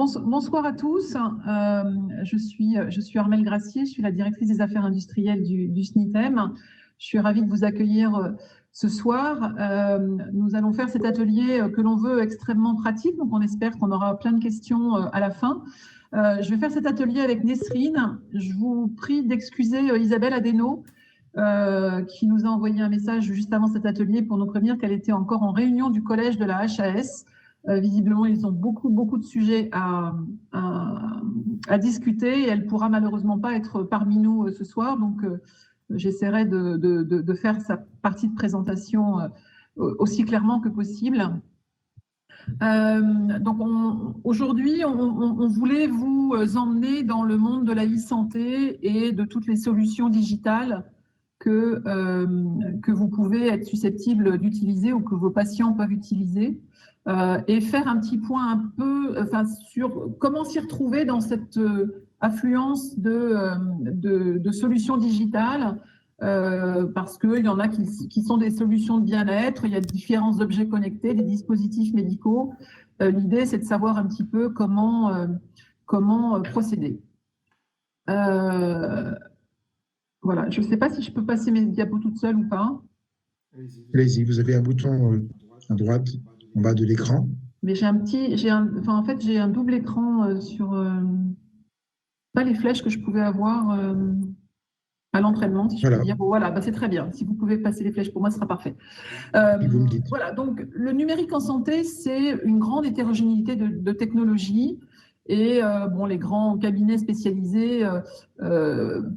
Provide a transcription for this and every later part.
Bonsoir à tous. Je suis Armelle Gracier, je suis la directrice des affaires industrielles du SNITEM. Je suis ravie de vous accueillir ce soir. Nous allons faire cet atelier que l'on veut extrêmement pratique, donc on espère qu'on aura plein de questions à la fin. Je vais faire cet atelier avec Nesrine. Je vous prie d'excuser Isabelle Adeno, qui nous a envoyé un message juste avant cet atelier pour nous prévenir qu'elle était encore en réunion du collège de la HAS. Visiblement, ils ont beaucoup de sujets à discuter et elle ne pourra malheureusement pas être parmi nous ce soir. Donc, j'essaierai de faire sa partie de présentation aussi clairement que possible. Donc, aujourd'hui, on voulait vous emmener dans le monde de la e-santé et de toutes les solutions digitales que vous pouvez être susceptible d'utiliser ou que vos patients peuvent utiliser. Et faire un petit point sur comment s'y retrouver dans cette affluence de solutions digitales, parce qu'il y en a qui sont des solutions de bien-être, il y a différents objets connectés, des dispositifs médicaux. L'idée, c'est de savoir un petit peu comment procéder. Voilà, je ne sais pas si je peux passer mes diapos toute seule ou pas. Allez-y, vous avez un bouton à droite, en bas de l'écran. Mais j'ai un double écran sur pas les flèches que je pouvais avoir à l'entraînement, si je peux dire. Bon, voilà, c'est très bien. Si vous pouvez passer les flèches, pour moi, ce sera parfait. Vous me dites. Voilà, donc le numérique en santé, c'est une grande hétérogénéité de technologies. Et les grands cabinets spécialisés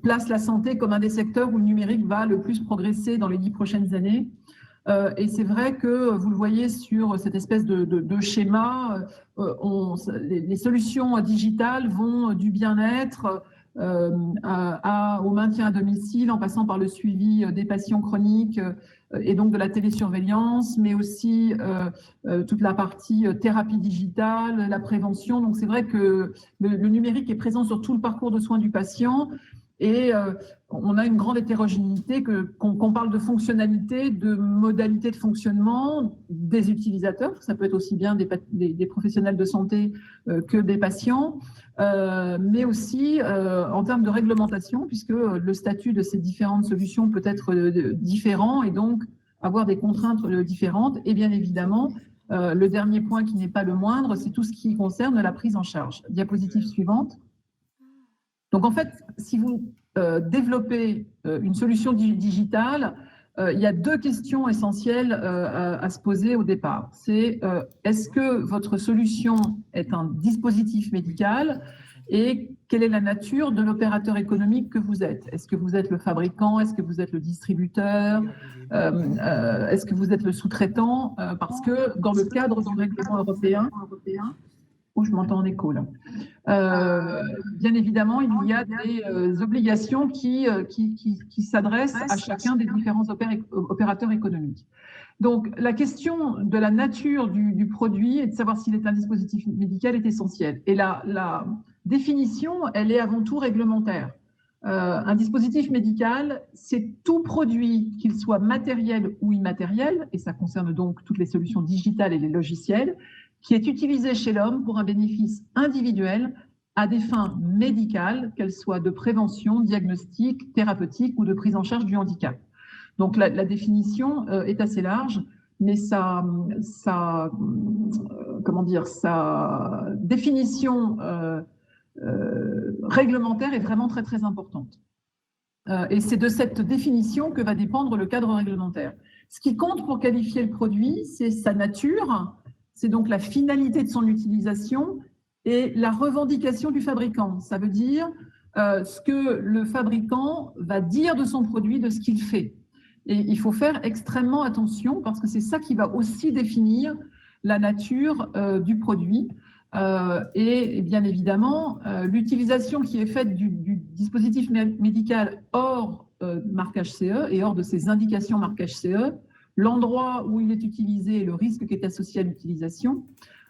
placent la santé comme un des secteurs où le numérique va le plus progresser dans les 10 prochaines années. Et c'est vrai que vous le voyez sur cette espèce de schéma, les solutions digitales vont du bien-être au maintien à domicile, en passant par le suivi des patients chroniques et donc de la télésurveillance, mais aussi toute la partie thérapie digitale, la prévention. Donc c'est vrai que le numérique est présent sur tout le parcours de soins du patient. Et on a une grande hétérogénéité, qu'on parle de fonctionnalité, de modalité de fonctionnement des utilisateurs. Ça peut être aussi bien des professionnels de santé que des patients, mais aussi en termes de réglementation, puisque le statut de ces différentes solutions peut être différent et donc avoir des contraintes différentes. Et bien évidemment, le dernier point qui n'est pas le moindre, c'est tout ce qui concerne la prise en charge. Diapositive suivante. Donc, en fait, si vous développez une solution digitale, il y a deux questions essentielles à se poser au départ. C'est est-ce que votre solution est un dispositif médical et quelle est la nature de l'opérateur économique que vous êtes? Est-ce que vous êtes le fabricant? Est-ce que vous êtes le distributeur? Est-ce que vous êtes le sous-traitant? Parce que dans le cadre du règlement européen, je m'entends en écho là. Bien évidemment, il y a des obligations qui s'adressent à chacun des différents opérateurs économiques. Donc, la question de la nature du produit et de savoir s'il est un dispositif médical est essentielle. Et la définition, elle est avant tout réglementaire. Un dispositif médical, c'est tout produit, qu'il soit matériel ou immatériel, et ça concerne donc toutes les solutions digitales et les logiciels, qui est utilisé chez l'homme pour un bénéfice individuel à des fins médicales, qu'elles soient de prévention, diagnostic, thérapeutique ou de prise en charge du handicap. Donc la définition est assez large, mais sa définition réglementaire est vraiment très importante. Et c'est de cette définition que va dépendre le cadre réglementaire. Ce qui compte pour qualifier le produit, c'est sa nature. C'est donc la finalité de son utilisation et la revendication du fabricant. Ça veut dire ce que le fabricant va dire de son produit, de ce qu'il fait. Et il faut faire extrêmement attention parce que c'est ça qui va aussi définir la nature du produit. Et bien évidemment, l'utilisation qui est faite du dispositif médical hors marquage CE et hors de ses indications marquage CE, l'endroit où il est utilisé et le risque qui est associé à l'utilisation,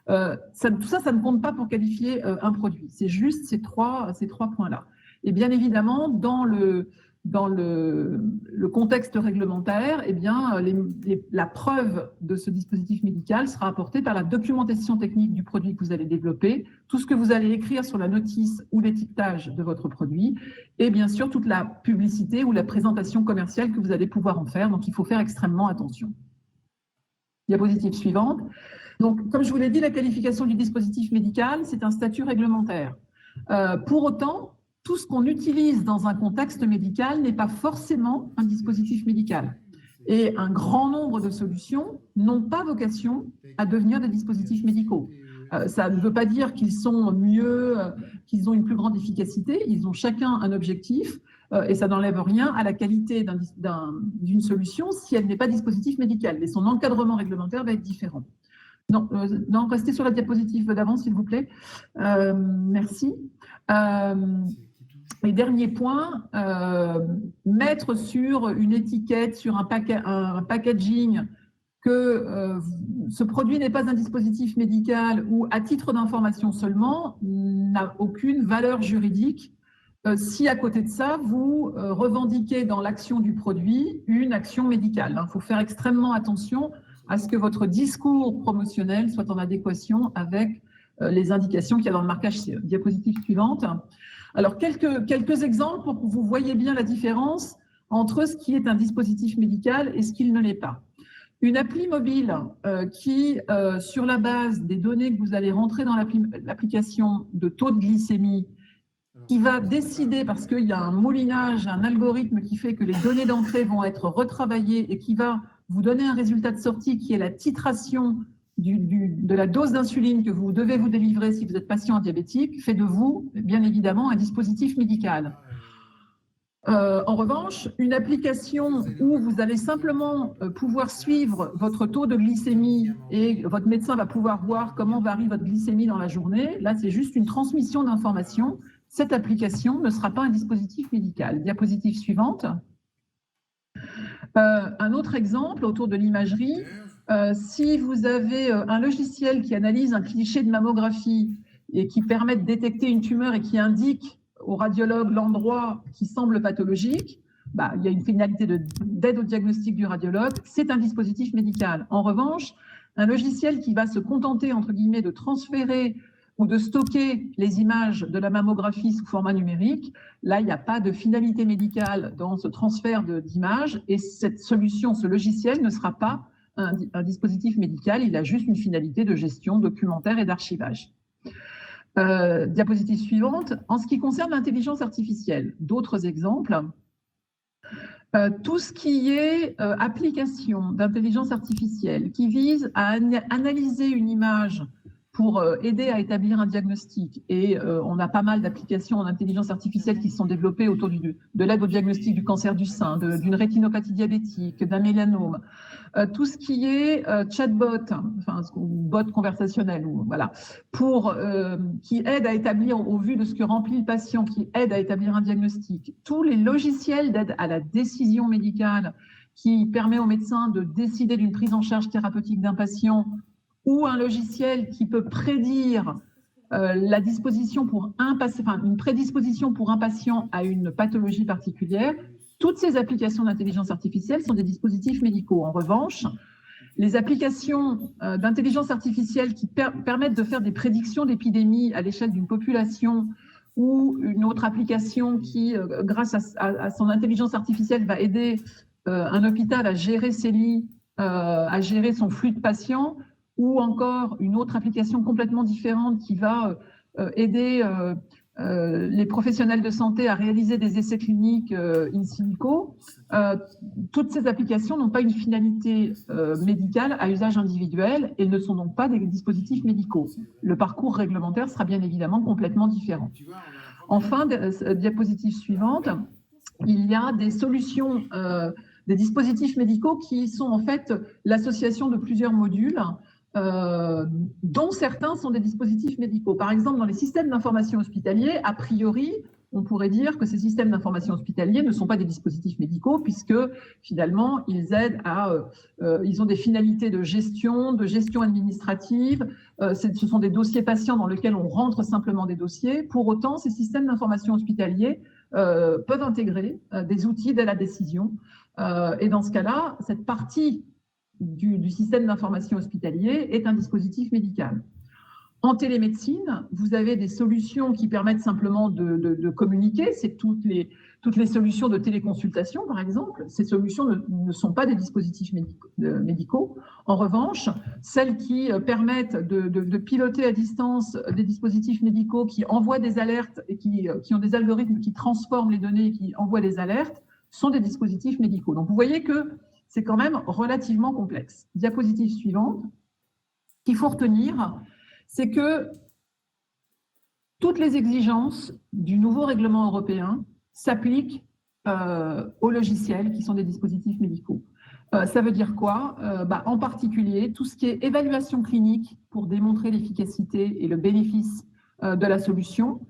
tout ça, ça ne compte pas pour qualifier un produit. C'est juste ces trois points-là. Et bien évidemment, dans le dans le contexte réglementaire, eh bien, la preuve de ce dispositif médical sera apportée par la documentation technique du produit que vous allez développer, tout ce que vous allez écrire sur la notice ou l'étiquetage de votre produit, et bien sûr toute la publicité ou la présentation commerciale que vous allez pouvoir en faire. Donc, il faut faire extrêmement attention. Diapositive suivante. Donc, comme je vous l'ai dit, la qualification du dispositif médical, c'est un statut réglementaire. Pour autant, tout ce qu'on utilise dans un contexte médical n'est pas forcément un dispositif médical. Et un grand nombre de solutions n'ont pas vocation à devenir des dispositifs médicaux. Ça ne veut pas dire qu'ils sont mieux, qu'ils ont une plus grande efficacité. Ils ont chacun un objectif et ça n'enlève rien à la qualité d'une solution si elle n'est pas dispositif médical. Mais son encadrement réglementaire va être différent. Non, restez sur la diapositive d'avant, s'il vous plaît. Merci. Et dernier point, mettre sur une étiquette, sur un packaging, que ce produit n'est pas un dispositif médical ou à titre d'information seulement, n'a aucune valeur juridique si à côté de ça, vous revendiquez dans l'action du produit une action médicale. Il faut faire extrêmement attention à ce que votre discours promotionnel soit en adéquation avec les indications qu'il y a dans le marquage. Diapositive suivante. Alors, quelques exemples pour que vous voyez bien la différence entre ce qui est un dispositif médical et ce qu'il ne l'est pas. Une appli mobile qui, sur la base des données que vous allez rentrer dans l'application de taux de glycémie, qui va décider, parce qu'il y a un moulinage, un algorithme qui fait que les données d'entrée vont être retravaillées et qui va vous donner un résultat de sortie qui est la titration de la dose d'insuline que vous devez vous délivrer si vous êtes patient diabétique, fait de vous, bien évidemment, un dispositif médical. En revanche, une application où vous allez simplement pouvoir suivre votre taux de glycémie et votre médecin va pouvoir voir comment varie votre glycémie dans la journée, là, c'est juste une transmission d'informations. Cette application ne sera pas un dispositif médical. Diapositive suivante. Un autre exemple autour de l'imagerie. Si vous avez un logiciel qui analyse un cliché de mammographie et qui permet de détecter une tumeur et qui indique au radiologue l'endroit qui semble pathologique, il y a une finalité d'aide au diagnostic du radiologue, c'est un dispositif médical. En revanche, un logiciel qui va se contenter, entre guillemets, de transférer ou de stocker les images de la mammographie sous format numérique, là, il n'y a pas de finalité médicale dans ce transfert d'images et cette solution, ce logiciel ne sera pas un dispositif médical, il a juste une finalité de gestion documentaire et d'archivage. Diapositive suivante. En ce qui concerne l'intelligence artificielle, d'autres exemples. Tout ce qui est application d'intelligence artificielle qui vise à analyser une image pour aider à établir un diagnostic. Et on a pas mal d'applications en intelligence artificielle qui sont développées autour de l'aide au diagnostic du cancer du sein, d'une rétinopathie diabétique, d'un mélanome. Tout ce qui est chatbot, enfin bot conversationnel, voilà, qui aide à établir, au vu de ce que remplit le patient, qui aide à établir un diagnostic. Tous les logiciels d'aide à la décision médicale qui permet au médecin de décider d'une prise en charge thérapeutique d'un patient ou un logiciel qui peut prédire la disposition pour une prédisposition pour un patient à une pathologie particulière. Toutes ces applications d'intelligence artificielle sont des dispositifs médicaux. En revanche, les applications d'intelligence artificielle qui permettent de faire des prédictions d'épidémies à l'échelle d'une population ou une autre application qui, grâce à son intelligence artificielle, va aider un hôpital à gérer ses lits, à gérer son flux de patients, ou encore une autre application complètement différente qui va aider les professionnels de santé à réaliser des essais cliniques in silico. Toutes ces applications n'ont pas une finalité médicale à usage individuel et ne sont donc pas des dispositifs médicaux. Le parcours réglementaire sera bien évidemment complètement différent. Enfin, diapositive suivante, il y a des solutions, des dispositifs médicaux qui sont en fait l'association de plusieurs modules dont certains sont des dispositifs médicaux. Par exemple, dans les systèmes d'information hospitaliers, a priori, on pourrait dire que ces systèmes d'information hospitaliers ne sont pas des dispositifs médicaux puisque finalement, ils aident ils ont des finalités de gestion administrative. Ce sont des dossiers patients dans lesquels on rentre simplement des dossiers. Pour autant, ces systèmes d'information hospitaliers peuvent intégrer des outils d'aide à la décision. Et dans ce cas-là, cette partie du système d'information hospitalier est un dispositif médical. En télémédecine, vous avez des solutions qui permettent simplement de communiquer. C'est toutes les solutions de téléconsultation, par exemple. Ces solutions ne sont pas des dispositifs médicaux. En revanche, celles qui permettent de piloter à distance des dispositifs médicaux qui envoient des alertes et qui ont des algorithmes qui transforment les données et qui envoient des alertes sont des dispositifs médicaux. Donc, vous voyez que c'est quand même relativement complexe. Diapositive suivante. Ce qu'il faut retenir, c'est que toutes les exigences du nouveau règlement européen s'appliquent aux logiciels qui sont des dispositifs médicaux. Ça veut dire quoi? En particulier, tout ce qui est évaluation clinique pour démontrer l'efficacité et le bénéfice de la solution,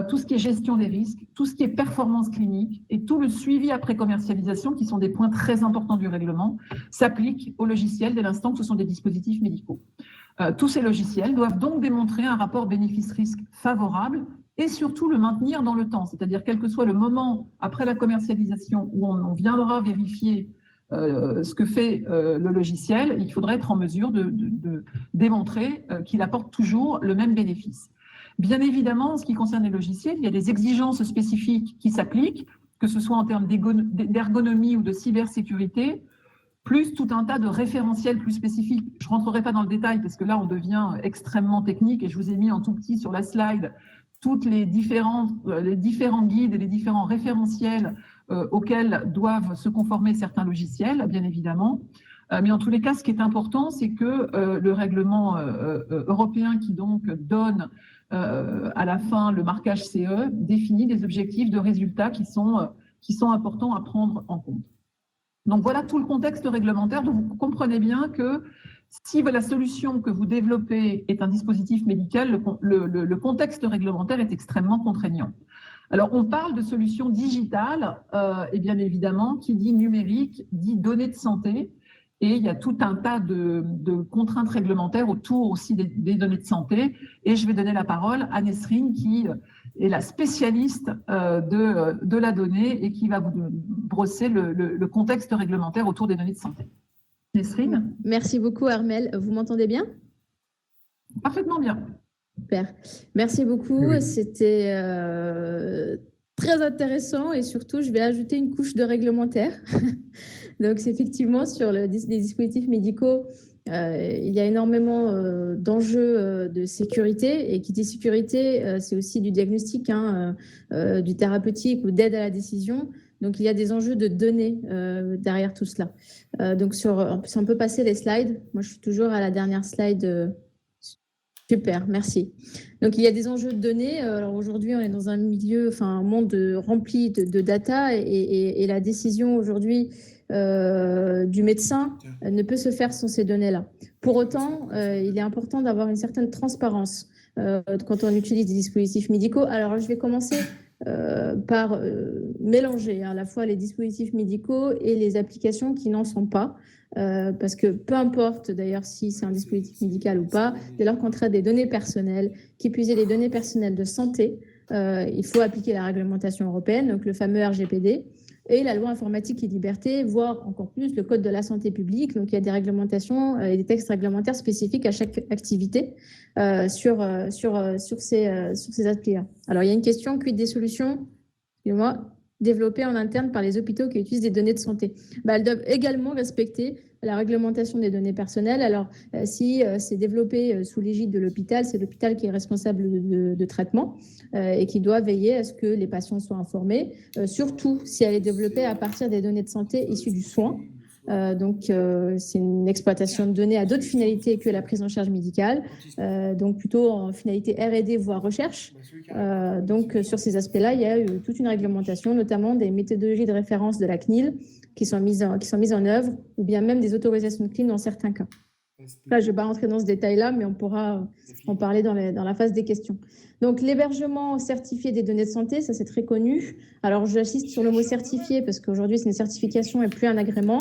tout ce qui est gestion des risques, tout ce qui est performance clinique et tout le suivi après commercialisation, qui sont des points très importants du règlement, s'appliquent aux logiciels dès l'instant que ce sont des dispositifs médicaux. Tous ces logiciels doivent donc démontrer un rapport bénéfice-risque favorable et surtout le maintenir dans le temps, c'est-à-dire quel que soit le moment après la commercialisation où on viendra vérifier ce que fait le logiciel, il faudra être en mesure de démontrer qu'il apporte toujours le même bénéfice. Bien évidemment, en ce qui concerne les logiciels, il y a des exigences spécifiques qui s'appliquent, que ce soit en termes d'ergonomie ou de cybersécurité, plus tout un tas de référentiels plus spécifiques. Je ne rentrerai pas dans le détail parce que là, on devient extrêmement technique et je vous ai mis en tout petit sur la slide toutes les différents guides et les différents référentiels auxquels doivent se conformer certains logiciels, bien évidemment. Mais en tous les cas, ce qui est important, c'est que le règlement européen qui donc donne à la fin le marquage CE définit des objectifs de résultats qui sont importants à prendre en compte. Donc voilà tout le contexte réglementaire. Donc vous comprenez bien que si la solution que vous développez est un dispositif médical, le contexte réglementaire est extrêmement contraignant. Alors on parle de solutions digitales et bien évidemment qui dit numérique dit données de santé. Et il y a tout un tas de contraintes réglementaires autour aussi des données de santé. Et je vais donner la parole à Nesrine, qui est la spécialiste de la donnée et qui va vous brosser le contexte réglementaire autour des données de santé. Nesrine? Merci beaucoup, Armelle. Vous m'entendez bien? Parfaitement bien. Super. Merci beaucoup. Oui. C'était très intéressant et surtout, je vais ajouter une couche de réglementaire. Donc, c'est effectivement, sur les dispositifs médicaux, il y a énormément d'enjeux de sécurité. Et qui dit sécurité, c'est aussi du diagnostic, du thérapeutique ou d'aide à la décision. Donc, il y a des enjeux de données derrière tout cela. Donc, si on peut passer les slides. Moi, je suis toujours à la dernière slide. Super, merci. Donc, il y a des enjeux de données. Alors, aujourd'hui, on est dans un monde rempli de data et la décision aujourd'hui du médecin ne peut se faire sans ces données-là. Pour autant, il est important d'avoir une certaine transparence quand on utilise des dispositifs médicaux. Alors, je vais commencer par mélanger à la fois les dispositifs médicaux et les applications qui n'en sont pas. Parce que peu importe d'ailleurs si c'est un dispositif médical ou pas, dès lors qu'on traite des données personnelles, qui plus est les données personnelles de santé, il faut appliquer la réglementation européenne, donc le fameux RGPD, et la loi informatique et liberté, voire encore plus le code de la santé publique. Donc il y a des réglementations et des textes réglementaires spécifiques à chaque activité sur ces aspects-là. Alors il y a une question, quid des solutions, excusez-moi, développées en interne par les hôpitaux qui utilisent des données de santé. Elles doivent également respecter la réglementation des données personnelles. Alors, si c'est développé sous l'égide de l'hôpital, c'est l'hôpital qui est responsable de traitement et qui doit veiller à ce que les patients soient informés, surtout si elle est développée à partir des données de santé issues du soin. Donc, c'est une exploitation de données à d'autres finalités que la prise en charge médicale, donc plutôt en finalité R&D, voire recherche. Donc, sur ces aspects-là, il y a toute une réglementation, notamment des méthodologies de référence de la CNIL qui sont mises en œuvre, ou bien même des autorisations de CNIL dans certains cas. Là, je ne vais pas rentrer dans ce détail-là, mais on pourra en parler dans la phase des questions. Donc, l'hébergement certifié des données de santé, ça c'est très connu. Alors, j'insiste sur le mot certifié parce qu'aujourd'hui, c'est une certification et plus un agrément.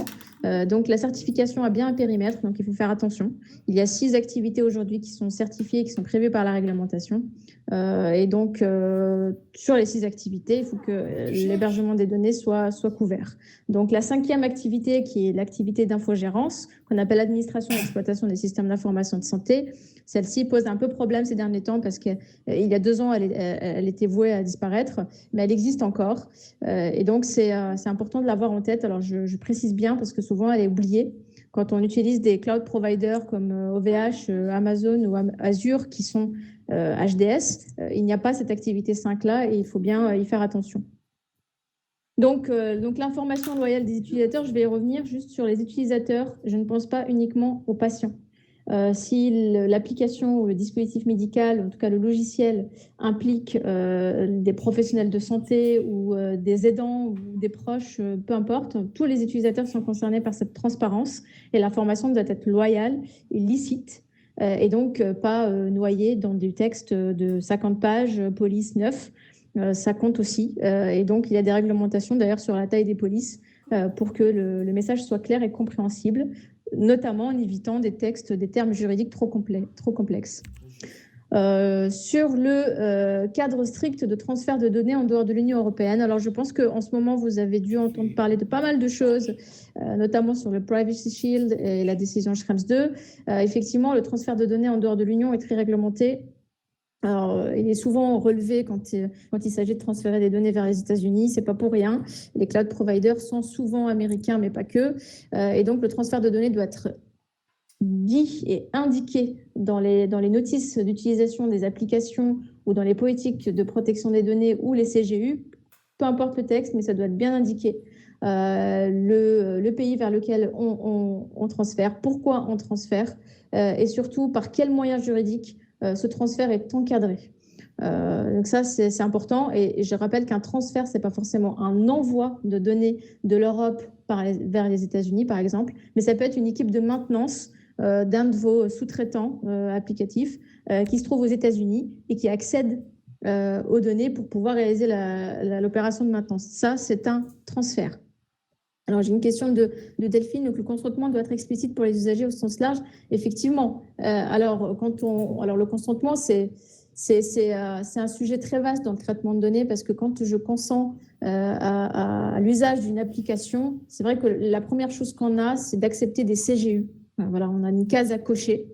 Donc, la certification a bien un périmètre, donc il faut faire attention. Il y a 6 activités aujourd'hui qui sont certifiées et qui sont prévues par la réglementation. Et donc, sur les 6 activités, il faut que l'hébergement des données soit couvert. Donc, la 5e activité, qui est l'activité d'infogérance, qu'on appelle administration et exploitation des systèmes d'information de santé, celle-ci pose un peu problème ces derniers temps parce qu'il y a 2 ans, elle était vouée à disparaître, mais elle existe encore. Et donc, c'est important de l'avoir en tête. Alors, je précise bien parce que souvent, elle est oubliée. Quand on utilise des cloud providers comme OVH, Amazon ou Azure qui sont HDS, il n'y a pas cette activité 5-là et il faut bien y faire attention. Donc l'information loyale des utilisateurs, je vais y revenir juste sur les utilisateurs. Je ne pense pas uniquement aux patients. Si l'application ou le dispositif médical, en tout cas le logiciel, implique des professionnels de santé ou des aidants ou des proches, peu importe, tous les utilisateurs sont concernés par cette transparence et l'information doit être loyale et licite et donc pas noyée dans du texte de 50 pages, police 9. Ça compte aussi. Et donc, il y a des réglementations d'ailleurs sur la taille des polices pour que le message soit clair et compréhensible, notamment en évitant des termes juridiques trop complexes. Sur le cadre strict de transfert de données en dehors de l'Union européenne, alors je pense qu'en ce moment, vous avez dû entendre parler de pas mal de choses, notamment sur le Privacy Shield et la décision Schrems 2. Effectivement, le transfert de données en dehors de l'Union est très réglementé. Alors, il est souvent relevé quand il s'agit de transférer des données vers les États-Unis. Ce n'est pas pour rien. Les cloud providers sont souvent américains, mais pas que. Et donc, le transfert de données doit être dit et indiqué dans les notices d'utilisation des applications ou dans les politiques de protection des données ou les CGU. Peu importe le texte, mais ça doit être bien indiqué. Le pays vers lequel on transfère, pourquoi on transfère et surtout par quels moyens juridiques ce transfert est encadré. Donc ça, c'est important. Et je rappelle qu'un transfert, ce n'est pas forcément un envoi de données de l'Europe vers les États-Unis, par exemple, mais ça peut être une équipe de maintenance d'un de vos sous-traitants applicatifs qui se trouve aux États-Unis et qui accède aux données pour pouvoir réaliser l'opération de maintenance. Ça, c'est un transfert. Alors, j'ai une question de Delphine. Donc, le consentement doit être explicite pour les usagers au sens large. Effectivement. Alors, le consentement, c'est un sujet très vaste dans le traitement de données parce que quand je consens à l'usage d'une application, c'est vrai que la première chose qu'on a, c'est d'accepter des CGU. Voilà, on a une case à cocher.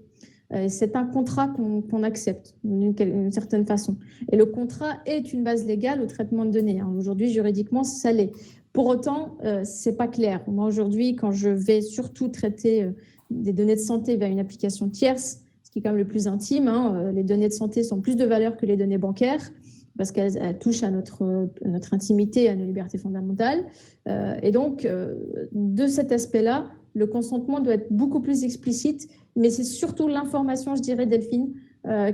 C'est un contrat qu'on accepte d'une certaine façon. Et le contrat est une base légale au traitement de données. Aujourd'hui, juridiquement, ça l'est. Pour autant, ce n'est pas clair. Moi, aujourd'hui, quand je vais surtout traiter des données de santé via une application tierce, ce qui est quand même le plus intime, les données de santé sont plus de valeur que les données bancaires parce qu'elles touchent à notre intimité, à nos libertés fondamentales. Et donc, de cet aspect-là, le consentement doit être beaucoup plus explicite, mais c'est surtout l'information, je dirais, Delphine,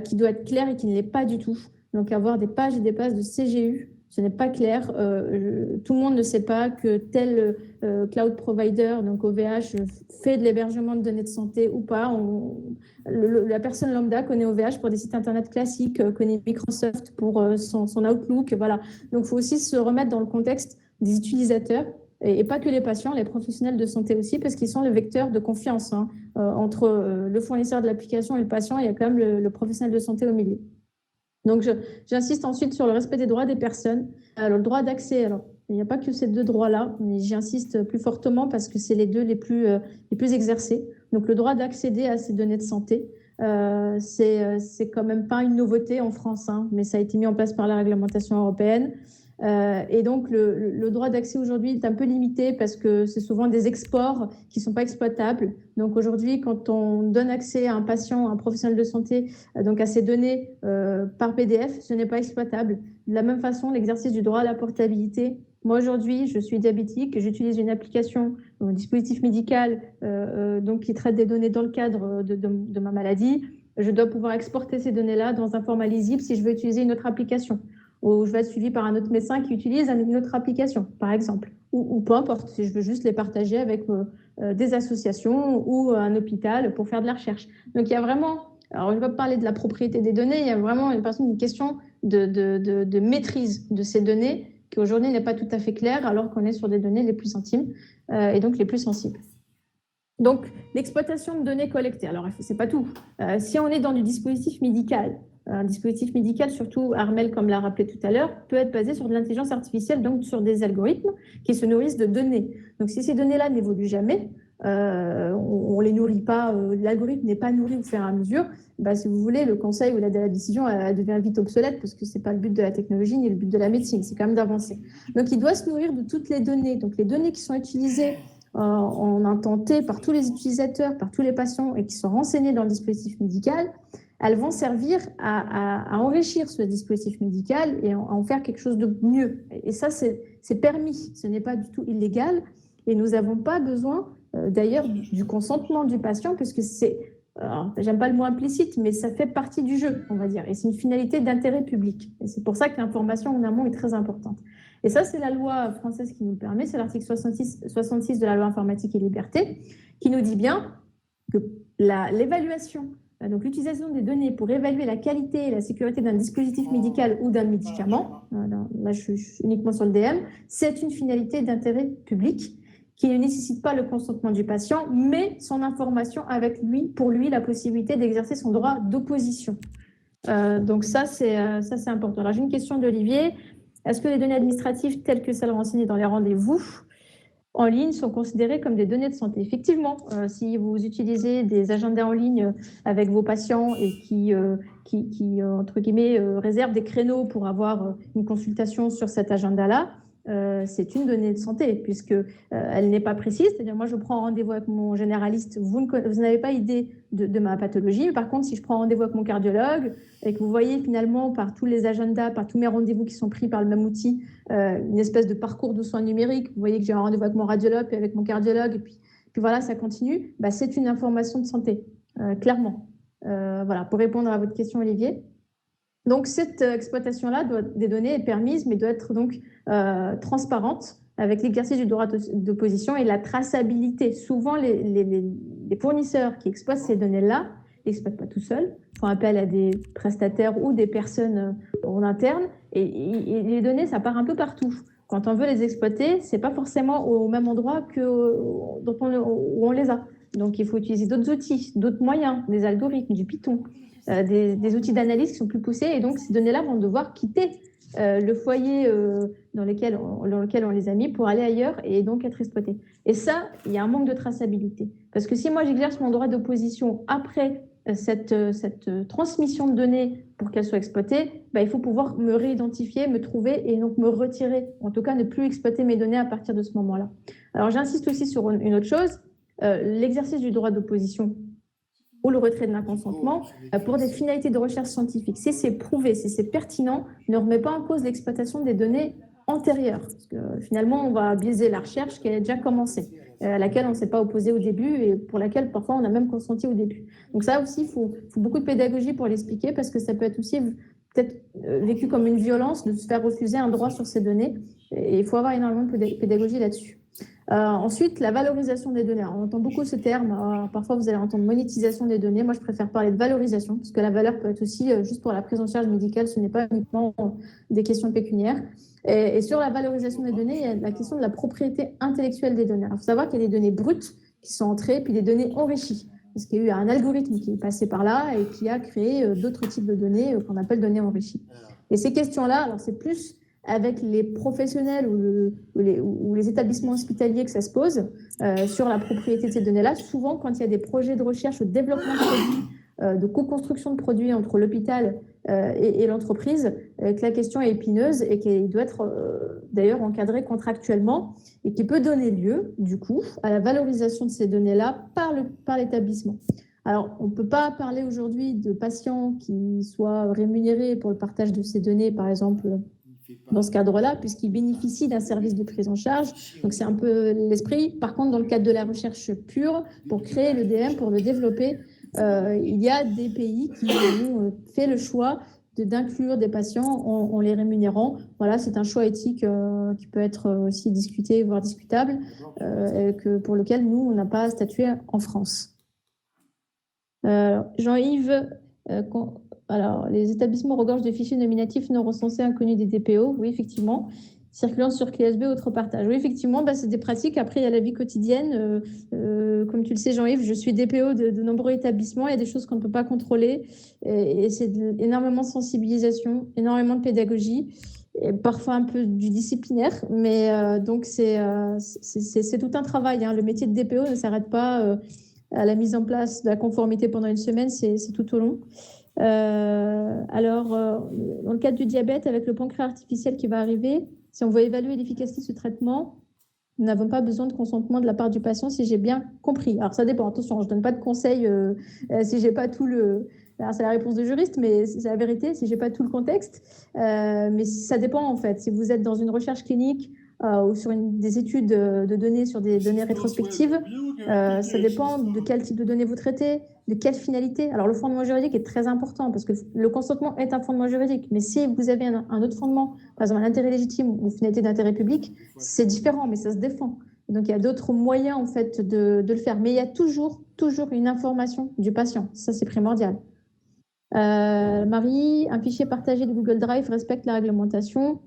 qui doit être claire et qui ne l'est pas du tout. Donc, avoir des pages et des pages de CGU, ce n'est pas clair. Tout le monde ne sait pas que tel cloud provider, donc OVH, fait de l'hébergement de données de santé ou pas. La personne lambda connaît OVH pour des sites internet classiques, connaît Microsoft pour son Outlook. Voilà. Donc, il faut aussi se remettre dans le contexte des utilisateurs et pas que les patients, les professionnels de santé aussi, parce qu'ils sont le vecteur de confiance entre le fournisseur de l'application et le patient. Il y a quand même le professionnel de santé au milieu. Donc, j'insiste ensuite sur le respect des droits des personnes. Alors, le droit d'accès, alors, il n'y a pas que ces 2 droits-là, mais j'insiste plus fortement parce que c'est les 2 les plus exercés. Donc, le droit d'accéder à ces données de santé, c'est quand même pas une nouveauté en France, mais ça a été mis en place par la réglementation européenne. Et donc, le droit d'accès aujourd'hui est un peu limité parce que c'est souvent des exports qui ne sont pas exploitables. Donc, aujourd'hui, quand on donne accès à un patient, à un professionnel de santé, donc à ces données par PDF, ce n'est pas exploitable. De la même façon, l'exercice du droit à la portabilité. Moi, aujourd'hui, je suis diabétique, j'utilise une application, un dispositif médical donc qui traite des données dans le cadre de ma maladie. Je dois pouvoir exporter ces données-là dans un format lisible si je veux utiliser une autre application. Ou je vais être suivi par un autre médecin qui utilise une autre application, par exemple. Ou peu importe, si je veux juste les partager avec des associations ou un hôpital pour faire de la recherche. Donc, il y a vraiment, alors je ne vais pas parler de la propriété des données, il y a vraiment une question de maîtrise de ces données qui aujourd'hui n'est pas tout à fait claire alors qu'on est sur des données les plus intimes et donc les plus sensibles. Donc, l'exploitation de données collectées, alors ce n'est pas tout. Si on est dans du dispositif médical, un dispositif médical, surtout Armelle, comme l'a rappelé tout à l'heure, peut être basé sur de l'intelligence artificielle, donc sur des algorithmes qui se nourrissent de données. Donc, si ces données-là n'évoluent jamais, on ne les nourrit pas, l'algorithme n'est pas nourri au fur et à mesure, si vous voulez, le conseil ou la décision elle devient vite obsolète parce que ce n'est pas le but de la technologie ni le but de la médecine, c'est quand même d'avancer. Donc, il doit se nourrir de toutes les données. Donc, les données qui sont utilisées en un temps T par tous les utilisateurs, par tous les patients et qui sont renseignés dans le dispositif médical, elles vont servir à enrichir ce dispositif médical et à en faire quelque chose de mieux. Et ça, c'est permis, ce n'est pas du tout illégal. Et nous n'avons pas besoin, d'ailleurs, du consentement du patient, puisque c'est, j'aime pas le mot implicite, mais ça fait partie du jeu, on va dire. Et c'est une finalité d'intérêt public. Et c'est pour ça que l'information en amont est très importante. Et ça, c'est la loi française qui nous le permet, c'est l'article 66 de la loi informatique et liberté, qui nous dit bien que l'évaluation, donc l'utilisation des données pour évaluer la qualité et la sécurité d'un dispositif médical ou d'un médicament, là je suis uniquement sur le DM, c'est une finalité d'intérêt public qui ne nécessite pas le consentement du patient, mais son information avec lui, pour lui, la possibilité d'exercer son droit d'opposition. Donc ça, c'est important. Alors j'ai une question d'Olivier. Est-ce que les données administratives telles que celles renseignées dans les rendez-vous en ligne sont considérées comme des données de santé? Effectivement, si vous utilisez des agendas en ligne avec vos patients et qui entre guillemets, réservent des créneaux pour avoir une consultation sur cet agenda-là, c'est une donnée de santé puisque elle n'est pas précise. C'est-à-dire, moi, je prends rendez-vous avec mon généraliste, vous n'avez pas idée de ma pathologie. Par contre, si je prends rendez-vous avec mon cardiologue et que vous voyez finalement par tous les agendas, par tous mes rendez-vous qui sont pris par le même outil, une espèce de parcours de soins numériques, vous voyez que j'ai un rendez-vous avec mon radiologue et avec mon cardiologue et puis voilà, ça continue, c'est une information de santé, clairement. Voilà, pour répondre à votre question, Olivier. Donc, cette exploitation-là des données est permise, mais doit être donc transparente avec l'exercice du droit d'opposition et la traçabilité. Souvent, les fournisseurs qui exploitent ces données-là ne l'exploitent pas tout seuls, font appel à des prestataires ou des personnes en interne. Et les données, ça part un peu partout. Quand on veut les exploiter, ce n'est pas forcément au même endroit où on les a. Donc, il faut utiliser d'autres outils, d'autres moyens, des algorithmes, du Python. Des outils d'analyse qui sont plus poussés et donc ces données-là vont devoir quitter le foyer dans lequel on les a mis pour aller ailleurs et donc être exploitées. Et ça, il y a un manque de traçabilité. Parce que si moi j'exerce mon droit d'opposition après cette transmission de données pour qu'elles soient exploitées, il faut pouvoir me réidentifier, me trouver et donc me retirer, en tout cas ne plus exploiter mes données à partir de ce moment-là. Alors j'insiste aussi sur une autre chose, l'exercice du droit d'opposition ou le retrait de l'inconsentement pour des finalités de recherche scientifique. Si c'est prouvé, si c'est pertinent, ne remet pas en cause l'exploitation des données antérieures. Parce que finalement, on va biaiser la recherche qui a déjà commencé, à laquelle on ne s'est pas opposé au début et pour laquelle parfois on a même consenti au début. Donc ça aussi, il faut beaucoup de pédagogie pour l'expliquer parce que ça peut être aussi peut-être vécu comme une violence de se faire refuser un droit sur ces données. Et il faut avoir énormément de pédagogie là-dessus. Ensuite, la valorisation des données. Alors, on entend beaucoup ce terme. Parfois, vous allez entendre monétisation des données. Moi, je préfère parler de valorisation parce que la valeur peut être aussi juste pour la prise en charge médicale. Ce n'est pas uniquement des questions pécuniaires. Et sur la valorisation des données, il y a la question de la propriété intellectuelle des données. Il faut savoir qu'il y a des données brutes qui sont entrées, puis des données enrichies. Parce qu'il y a eu un algorithme qui est passé par là et qui a créé d'autres types de données qu'on appelle données enrichies. Et ces questions-là, alors c'est plus avec les professionnels ou les établissements hospitaliers que ça se pose sur la propriété de ces données-là. Souvent, quand il y a des projets de recherche ou de développement de produits, de co-construction de produits entre l'hôpital et l'entreprise, que la question est épineuse et qui doit être d'ailleurs encadrée contractuellement et qui peut donner lieu, du coup, à la valorisation de ces données-là par l'établissement. Alors, on ne peut pas parler aujourd'hui de patients qui soient rémunérés pour le partage de ces données, par exemple, dans ce cadre-là, puisqu'ils bénéficient d'un service de prise en charge. Donc, c'est un peu l'esprit. Par contre, dans le cadre de la recherche pure, pour créer le DM, pour le développer, il y a des pays qui ont fait le choix d'inclure des patients en les rémunérant. Voilà, c'est un choix éthique qui peut être aussi discuté, voire discutable, pour lequel nous, on n'a pas à statuer en France. Jean-Yves, alors, les établissements regorgent de fichiers nominatifs non recensés inconnus des DPO, oui, effectivement, circulant sur clé USB, autre partage. Oui, effectivement, c'est des pratiques. Après, il y a la vie quotidienne. Comme tu le sais, Jean-Yves, je suis DPO de nombreux établissements. Il y a des choses qu'on ne peut pas contrôler. Et c'est énormément de sensibilisation, énormément de pédagogie, et parfois un peu du disciplinaire. Mais donc, c'est tout un travail. Hein. Le métier de DPO ne s'arrête pas à la mise en place de la conformité pendant une semaine, c'est tout au long. Dans le cadre du diabète, avec le pancréas artificiel qui va arriver, si on veut évaluer l'efficacité de ce traitement, nous n'avons pas besoin de consentement de la part du patient, si j'ai bien compris. Alors, ça dépend. Attention, je ne donne pas de conseils si je n'ai pas tout le... Alors, c'est la réponse de juriste, mais c'est la vérité, si je n'ai pas tout le contexte. Mais ça dépend, en fait. Si vous êtes dans une recherche clinique ou sur des études de données, sur des données rétrospectives, ça dépend de quel type de données vous traitez, de quelle finalité. Alors, le fondement juridique est très important parce que le consentement est un fondement juridique. Mais si vous avez un autre fondement, par exemple un intérêt légitime ou une finalité d'intérêt public, c'est différent, mais ça se défend. Donc, il y a d'autres moyens, en fait, de le faire. Mais il y a toujours une information du patient. Ça, c'est primordial. Marie, un fichier partagé de Google Drive respecte la réglementation.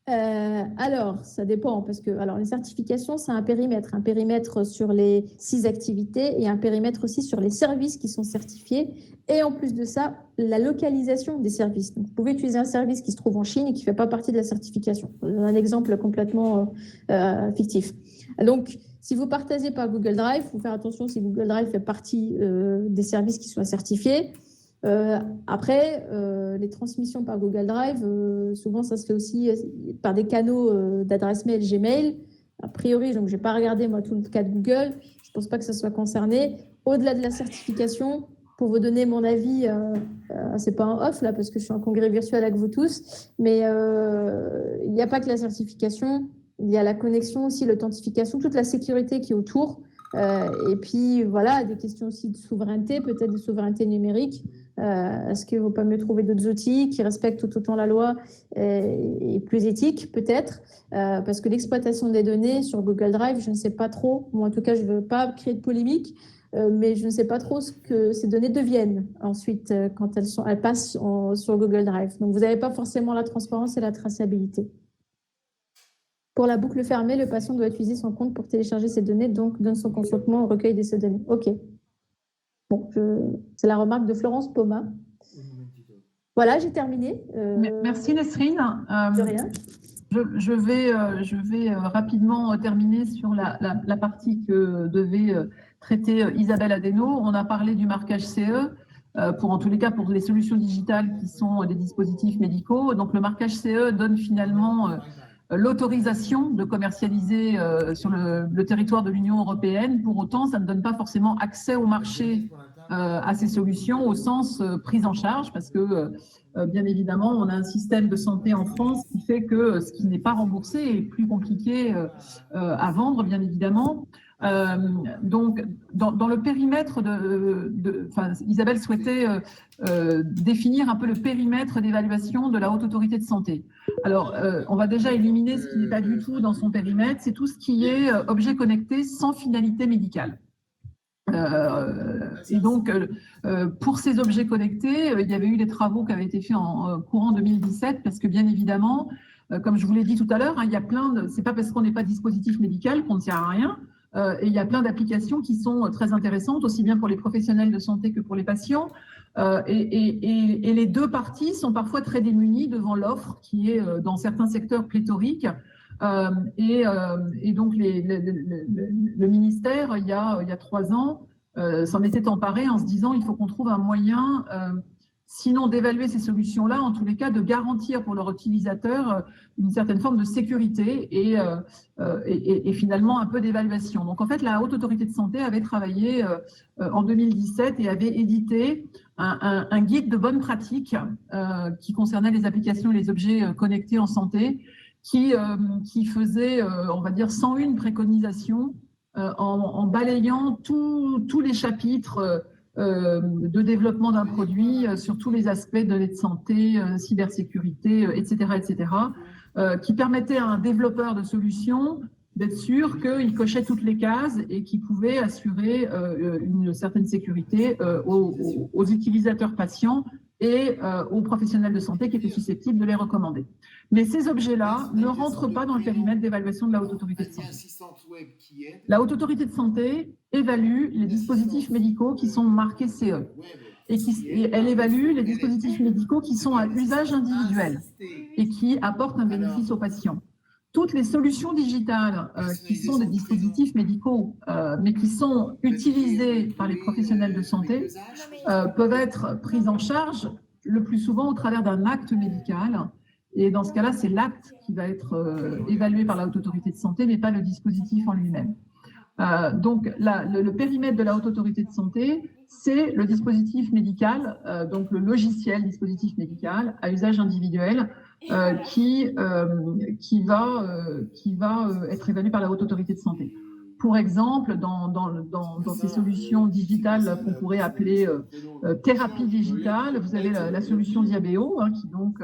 Alors, ça dépend parce que les certifications, c'est un périmètre sur les 6 activités et un périmètre aussi sur les services qui sont certifiés. Et en plus de ça, la localisation des services. Donc, vous pouvez utiliser un service qui se trouve en Chine et qui ne fait pas partie de la certification. Un exemple complètement fictif. Donc, si vous partagez par Google Drive, il faut faire attention si Google Drive fait partie des services qui soient certifiés. Après, les transmissions par Google Drive, souvent ça se fait aussi par des canaux d'adresse mail Gmail. A priori, donc je n'ai pas regardé moi tout le cas de Google, je ne pense pas que ça soit concerné. Au-delà de la certification, pour vous donner mon avis, c'est pas en off là parce que je suis en congrès virtuel avec vous tous, mais il n'y a pas que la certification, il y a la connexion aussi, l'authentification, toute la sécurité qui est autour. Et puis voilà, des questions aussi de souveraineté, peut-être de souveraineté numérique. Est-ce qu'il ne vaut pas mieux trouver d'autres outils qui respectent tout autant la loi et plus éthiques peut-être parce que l'exploitation des données sur Google Drive, je ne sais pas trop, moi en tout cas je ne veux pas créer de polémique, mais je ne sais pas trop ce que ces données deviennent ensuite quand elles passent sur Google Drive. Donc vous n'avez pas forcément la transparence et la traçabilité. Pour la boucle fermée, le patient doit utiliser son compte pour télécharger ces données, donc donne son consentement au recueil de ces données. OK. Bon, c'est la remarque de Florence Poma. Voilà, j'ai terminé. Merci Nesrine. De rien. Je vais rapidement terminer sur la partie que devait traiter Isabelle Adeno. On a parlé du marquage CE. En tous les cas, pour les solutions digitales qui sont des dispositifs médicaux. Donc, le marquage CE donne finalement l'autorisation de commercialiser sur le territoire de l'Union européenne. Pour autant, ça ne donne pas forcément accès au marché à ces solutions au sens prise en charge, parce que bien évidemment, on a un système de santé en France qui fait que ce qui n'est pas remboursé est plus compliqué à vendre, bien évidemment. Donc, dans le périmètre Isabelle souhaitait définir un peu le périmètre d'évaluation de la Haute Autorité de Santé. Alors, on va déjà éliminer ce qui n'est pas du tout dans son périmètre, c'est tout ce qui est objet connecté sans finalité médicale. Et donc, pour ces objets connectés, il y avait eu des travaux qui avaient été faits en courant 2017, parce que bien évidemment, comme je vous l'ai dit tout à l'heure, il y a c'est pas parce qu'on n'est pas dispositif médical qu'on ne sert à rien. Et il y a plein d'applications qui sont très intéressantes, aussi bien pour les professionnels de santé que pour les patients. Et les deux parties sont parfois très démunies devant l'offre qui est dans certains secteurs pléthoriques. Et donc, le ministère, il y a 3 ans, s'en était emparé en se disant il faut qu'on trouve un moyen, sinon d'évaluer ces solutions-là, en tous les cas de garantir pour leurs utilisateurs une certaine forme de sécurité et finalement un peu d'évaluation. Donc en fait, la Haute Autorité de Santé avait travaillé en 2017 et avait édité un guide de bonnes pratiques qui concernait les applications et les objets connectés en santé, qui faisait, on va dire, 101 préconisations en balayant tous les chapitres de développement d'un produit sur tous les aspects de données de santé, cybersécurité, etc., qui permettait à un développeur de solutions d'être sûr qu'il cochait toutes les cases et qu'il pouvait assurer une certaine sécurité aux utilisateurs patients et aux professionnels de santé qui étaient susceptibles de les recommander. Mais ces objets-là ne rentrent pas dans le périmètre d'évaluation de la Haute Autorité de Santé. La Haute Autorité de Santé évalue les dispositifs médicaux qui sont marqués CE. Et elle évalue les dispositifs médicaux qui sont à usage individuel et qui apportent un bénéfice aux patients. Toutes les solutions digitales qui sont des dispositifs médicaux, mais qui sont utilisés par les professionnels de santé, peuvent être prises en charge le plus souvent au travers d'un acte médical. Et dans ce cas-là, c'est l'acte qui va être évalué par la Haute Autorité de Santé, mais pas le dispositif en lui-même. Donc, le périmètre de la Haute Autorité de Santé, c'est le dispositif médical, donc le logiciel dispositif médical à usage individuel qui va être évalué par la Haute Autorité de Santé. Pour exemple, dans ces solutions digitales qu'on pourrait appeler thérapie digitale, vous avez la solution Diabéo, qui donc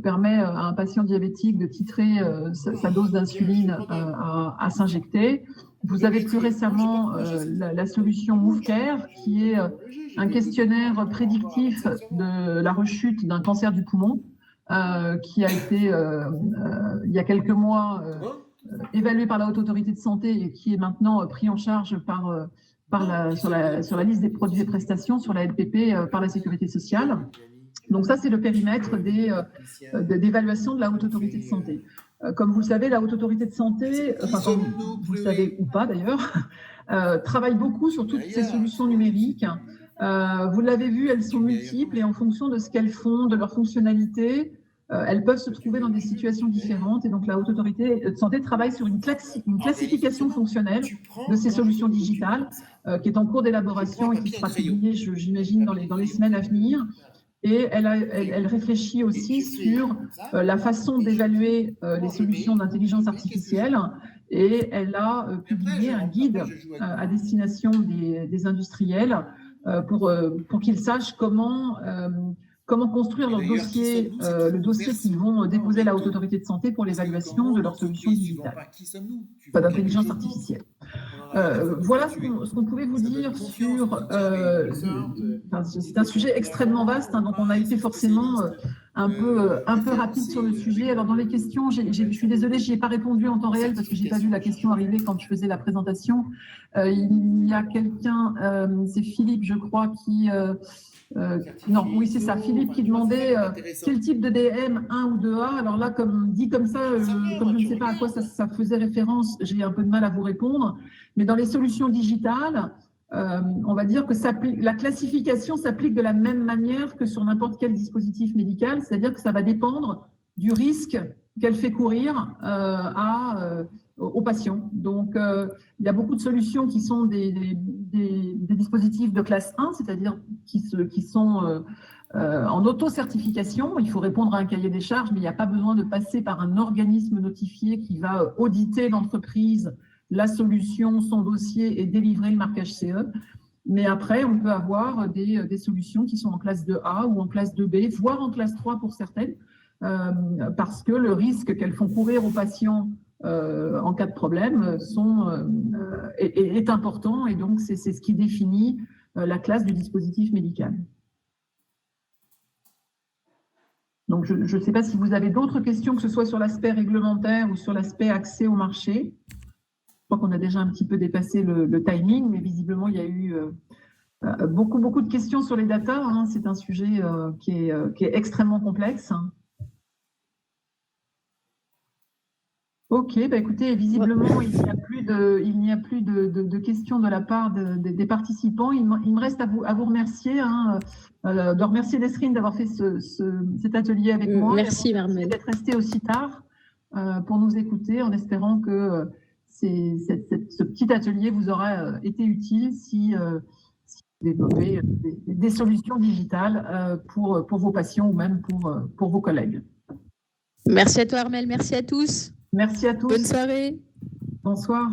permet à un patient diabétique de titrer sa dose d'insuline à s'injecter. Vous avez plus récemment la solution MoveCare, qui est un questionnaire prédictif de la rechute d'un cancer du poumon, qui a été, il y a quelques mois, évalué par la Haute Autorité de Santé et qui est maintenant pris en charge sur la liste des produits et prestations, sur la LPP, par la Sécurité sociale. Donc ça, c'est le périmètre d'évaluation de la Haute Autorité de Santé. Comme vous le savez, la Haute Autorité de Santé, enfin comme vous le savez ou pas d'ailleurs, travaille beaucoup sur toutes ces solutions numériques. Vous l'avez vu, elles sont multiples et en fonction de ce qu'elles font, de leur fonctionnalité, elles peuvent se trouver dans des situations différentes. Et donc la Haute Autorité de Santé travaille sur une classification fonctionnelle de ces solutions digitales qui est en cours d'élaboration et qui sera publiée, j'imagine, dans les semaines à venir. Et elle réfléchit aussi sur la façon d'évaluer les solutions d'intelligence artificielle et elle a publié un guide à destination des industriels pour qu'ils sachent comment construire leur dossier, le dossier qu'ils vont déposer à la Haute Autorité de Santé pour l'évaluation de leurs solutions digitales, pas d'intelligence artificielle. Voilà ce qu'on pouvait vous dire sur... c'est un sujet extrêmement vaste, donc on a été forcément un peu rapide sur le sujet. Alors dans les questions, je suis désolée, je n'y ai pas répondu en temps réel parce que je n'ai pas vu la question arriver quand je faisais la présentation. Il y a quelqu'un, c'est Philippe, je crois, qui... non, oui, c'est ça. Philippe qui demandait quel type de DM 1 ou 2A. Alors là, dit comme ça, comme je ne sais pas à quoi ça faisait référence, j'ai un peu de mal à vous répondre. Mais dans les solutions digitales, on va dire que la classification s'applique de la même manière que sur n'importe quel dispositif médical, c'est-à-dire que ça va dépendre du risque qu'elle fait courir aux patients. Donc, il y a beaucoup de solutions qui sont des dispositifs de classe 1, c'est-à-dire qui sont en auto-certification. Il faut répondre à un cahier des charges, mais il n'y a pas besoin de passer par un organisme notifié qui va auditer l'entreprise, la solution, son dossier et délivrer le marquage CE. Mais après, on peut avoir des solutions qui sont en classe 2A ou en classe 2B, voire en classe 3 pour certaines, parce que le risque qu'elles font courir aux patients en cas de problème est important et donc c'est ce qui définit la classe du dispositif médical. Donc je ne sais pas si vous avez d'autres questions, que ce soit sur l'aspect réglementaire ou sur l'aspect accès au marché. Je crois qu'on a déjà un petit peu dépassé le timing, mais visiblement il y a eu beaucoup de questions sur les data. C'est un sujet qui est extrêmement complexe. Ok, écoutez, visiblement, il n'y a plus de questions de la part des participants. Il me reste à vous remercier, de remercier Nesrine d'avoir fait cet atelier avec moi. Merci, Armelle. D'être resté aussi tard pour nous écouter, en espérant que ce petit atelier vous aura été utile si vous développez des solutions digitales pour vos patients ou même pour vos collègues. Merci à toi, Armelle. Merci à tous. Merci à tous. Bonne soirée. Bonsoir.